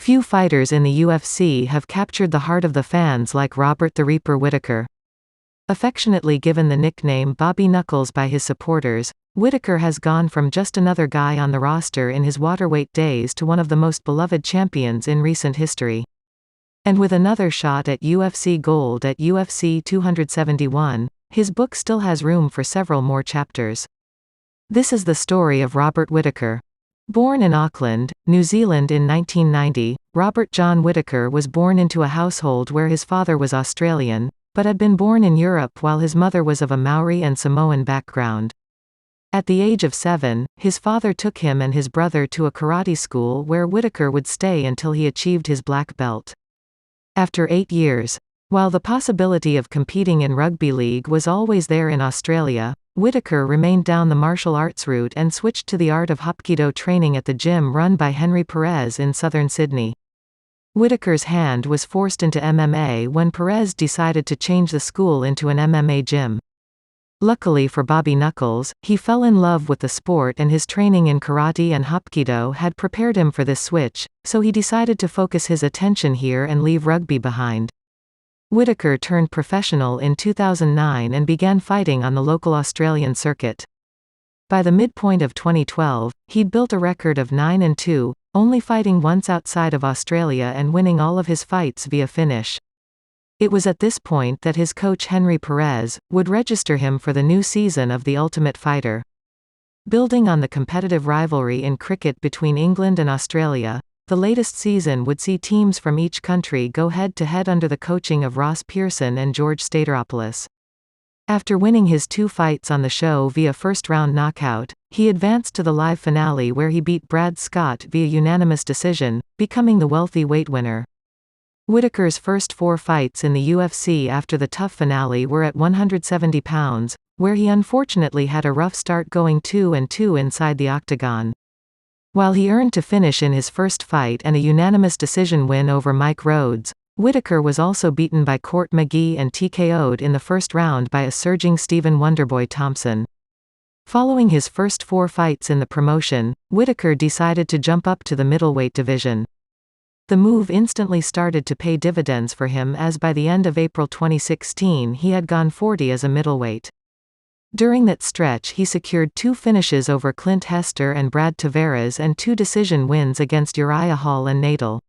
Few fighters in the UFC have captured the heart of the fans like Robert "The Reaper" Whittaker. Affectionately given the nickname Bobby Knuckles by his supporters, Whittaker has gone from just another guy on the roster in his welterweight days to one of the most beloved champions in recent history. And with another shot at UFC gold at UFC 271, his book still has room for several more chapters. This is the story of Robert Whittaker. Born in Auckland, New Zealand in 1990, Robert John Whittaker was born into a household where his father was Australian, but had been born in Europe while his mother was of a Maori and Samoan background. At the age of 7, his father took him and his brother to a karate school where Whittaker would stay until he achieved his black belt. After 8 years, while the possibility of competing in rugby league was always there in Australia, Whittaker remained down the martial arts route and switched to the art of Hapkido training at the gym run by Henry Perez in southern Sydney. Whittaker's hand was forced into MMA when Perez decided to change the school into an MMA gym. Luckily for Bobby Knuckles, he fell in love with the sport and his training in karate and Hapkido had prepared him for this switch, so he decided to focus his attention here and leave rugby behind. Whittaker turned professional in 2009 and began fighting on the local Australian circuit. By the midpoint of 2012, he'd built a record of 9-2, only fighting once outside of Australia and winning all of his fights via finish. It was at this point that his coach Henry Perez would register him for the new season of The Ultimate Fighter. Building on the competitive rivalry in cricket between England and Australia, the latest season would see teams from each country go head-to-head under the coaching of Ross Pearson and George Stateropoulos. After winning his 2 fights on the show via first-round knockout, he advanced to the live finale where he beat Brad Scott via unanimous decision, becoming the welterweight winner. Whittaker's first 4 fights in the UFC after the tough finale were at 170 pounds, where he unfortunately had a rough start going 2-2 inside the octagon. While he earned to finish in his first fight and a unanimous decision win over Mike Rhodes, Whittaker was also beaten by Court McGee and TKO'd in the first round by a surging Stephen Wonderboy Thompson. Following his first 4 fights in the promotion, Whittaker decided to jump up to the middleweight division. The move instantly started to pay dividends for him as by the end of April 2016 he had gone 40 as a middleweight. During that stretch he secured 2 finishes over Clint Hester and Brad Tavares and 2 decision wins against Uriah Hall and Nadal.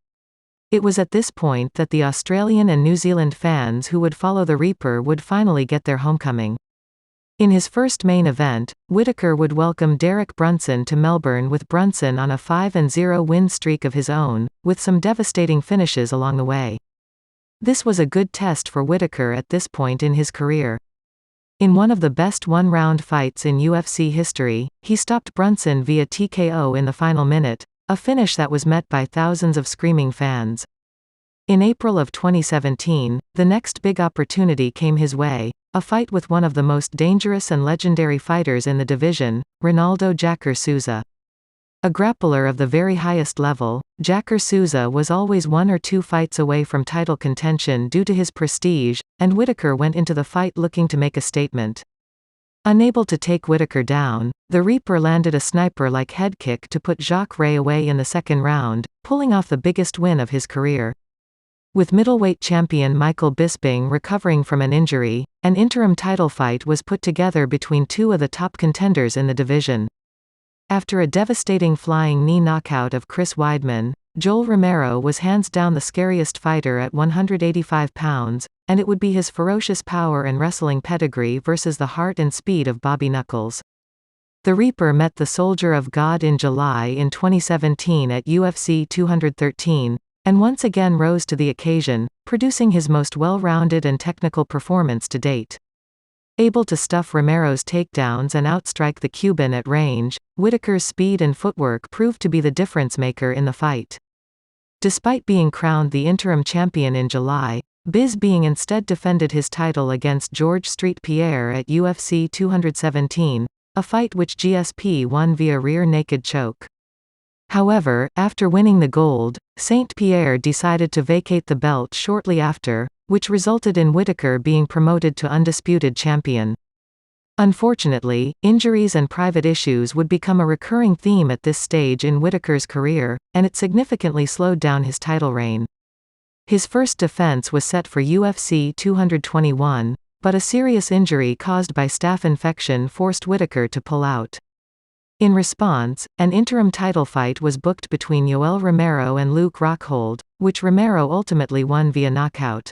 It was at this point that the Australian and New Zealand fans who would follow the Reaper would finally get their homecoming. In his first main event, Whittaker would welcome Derek Brunson to Melbourne with Brunson on a 5-0 win streak of his own, with some devastating finishes along the way. This was a good test for Whittaker at this point in his career. In one of the best one-round fights in UFC history, he stopped Brunson via TKO in the final minute, a finish that was met by thousands of screaming fans. In April of 2017, the next big opportunity came his way, a fight with one of the most dangerous and legendary fighters in the division, Ronaldo "Jacker" Souza. A grappler of the very highest level, Jacker Souza was always 1 or 2 fights away from title contention due to his prestige, and Whittaker went into the fight looking to make a statement. Unable to take Whittaker down, the Reaper landed a sniper-like head kick to put Jacques Ray away in the second round, pulling off the biggest win of his career. With middleweight champion Michael Bisping recovering from an injury, an interim title fight was put together between 2 of the top contenders in the division. After a devastating flying knee knockout of Chris Weidman, Joel Romero was hands down the scariest fighter at 185 pounds, and it would be his ferocious power and wrestling pedigree versus the heart and speed of Bobby Knuckles. The Reaper met the Soldier of God in July in 2017 at UFC 213, and once again rose to the occasion, producing his most well-rounded and technical performance to date. Able to stuff Romero's takedowns and outstrike the Cuban at range, Whittaker's speed and footwork proved to be the difference-maker in the fight. Despite being crowned the interim champion in July, Bisping instead defended his title against George St. Pierre at UFC 217, a fight which GSP won via rear naked choke. However, after winning the gold, St. Pierre decided to vacate the belt shortly after, which resulted in Whittaker being promoted to undisputed champion. Unfortunately, injuries and private issues would become a recurring theme at this stage in Whittaker's career, and it significantly slowed down his title reign. His first defense was set for UFC 221, but a serious injury caused by staph infection forced Whittaker to pull out. In response, an interim title fight was booked between Yoel Romero and Luke Rockhold, which Romero ultimately won via knockout.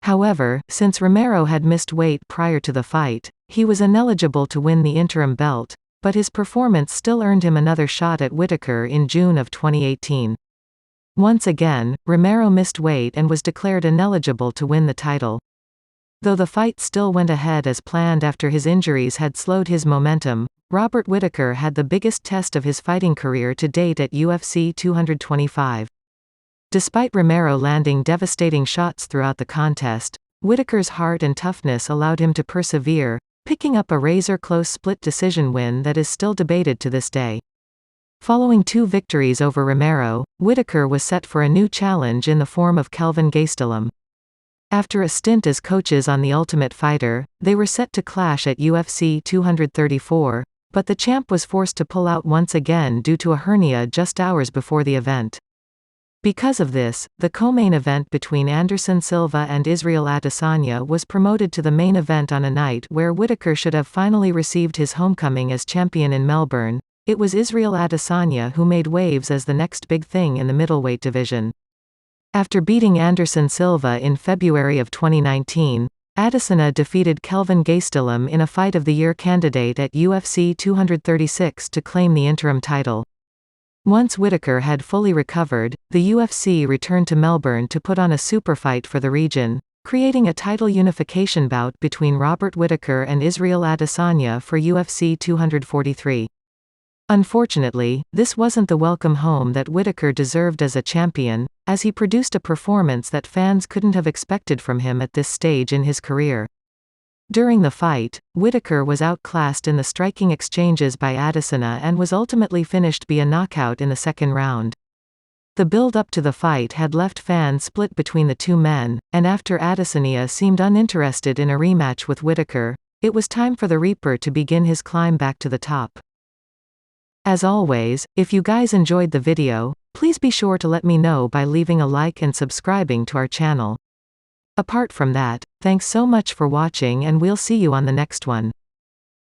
However, since Romero had missed weight prior to the fight, he was ineligible to win the interim belt, but his performance still earned him another shot at Whittaker in June of 2018. Once again, Romero missed weight and was declared ineligible to win the title. Though the fight still went ahead as planned after his injuries had slowed his momentum, Robert Whittaker had the biggest test of his fighting career to date at UFC 225. Despite Romero landing devastating shots throughout the contest, Whittaker's heart and toughness allowed him to persevere, picking up a razor-close split decision win that is still debated to this day. Following 2 victories over Romero, Whittaker was set for a new challenge in the form of Kelvin Gastelum. After a stint as coaches on The Ultimate Fighter, they were set to clash at UFC 234, but the champ was forced to pull out once again due to a hernia just hours before the event. Because of this, the co-main event between Anderson Silva and Israel Adesanya was promoted to the main event on a night where Whittaker should have finally received his homecoming as champion in Melbourne. It was Israel Adesanya who made waves as the next big thing in the middleweight division. After beating Anderson Silva in February of 2019, Adesanya defeated Kelvin Gastelum in a Fight of the Year candidate at UFC 236 to claim the interim title. Once Whittaker had fully recovered, the UFC returned to Melbourne to put on a super fight for the region, creating a title unification bout between Robert Whittaker and Israel Adesanya for UFC 243. Unfortunately, this wasn't the welcome home that Whittaker deserved as a champion, as he produced a performance that fans couldn't have expected from him at this stage in his career. During the fight, Whittaker was outclassed in the striking exchanges by Adesanya and was ultimately finished via knockout in the second round. The build-up to the fight had left fans split between the two men, and after Adesanya seemed uninterested in a rematch with Whittaker, it was time for the Reaper to begin his climb back to the top. As always, if you guys enjoyed the video, please be sure to let me know by leaving a like and subscribing to our channel. Apart from that, thanks so much for watching and we'll see you on the next one.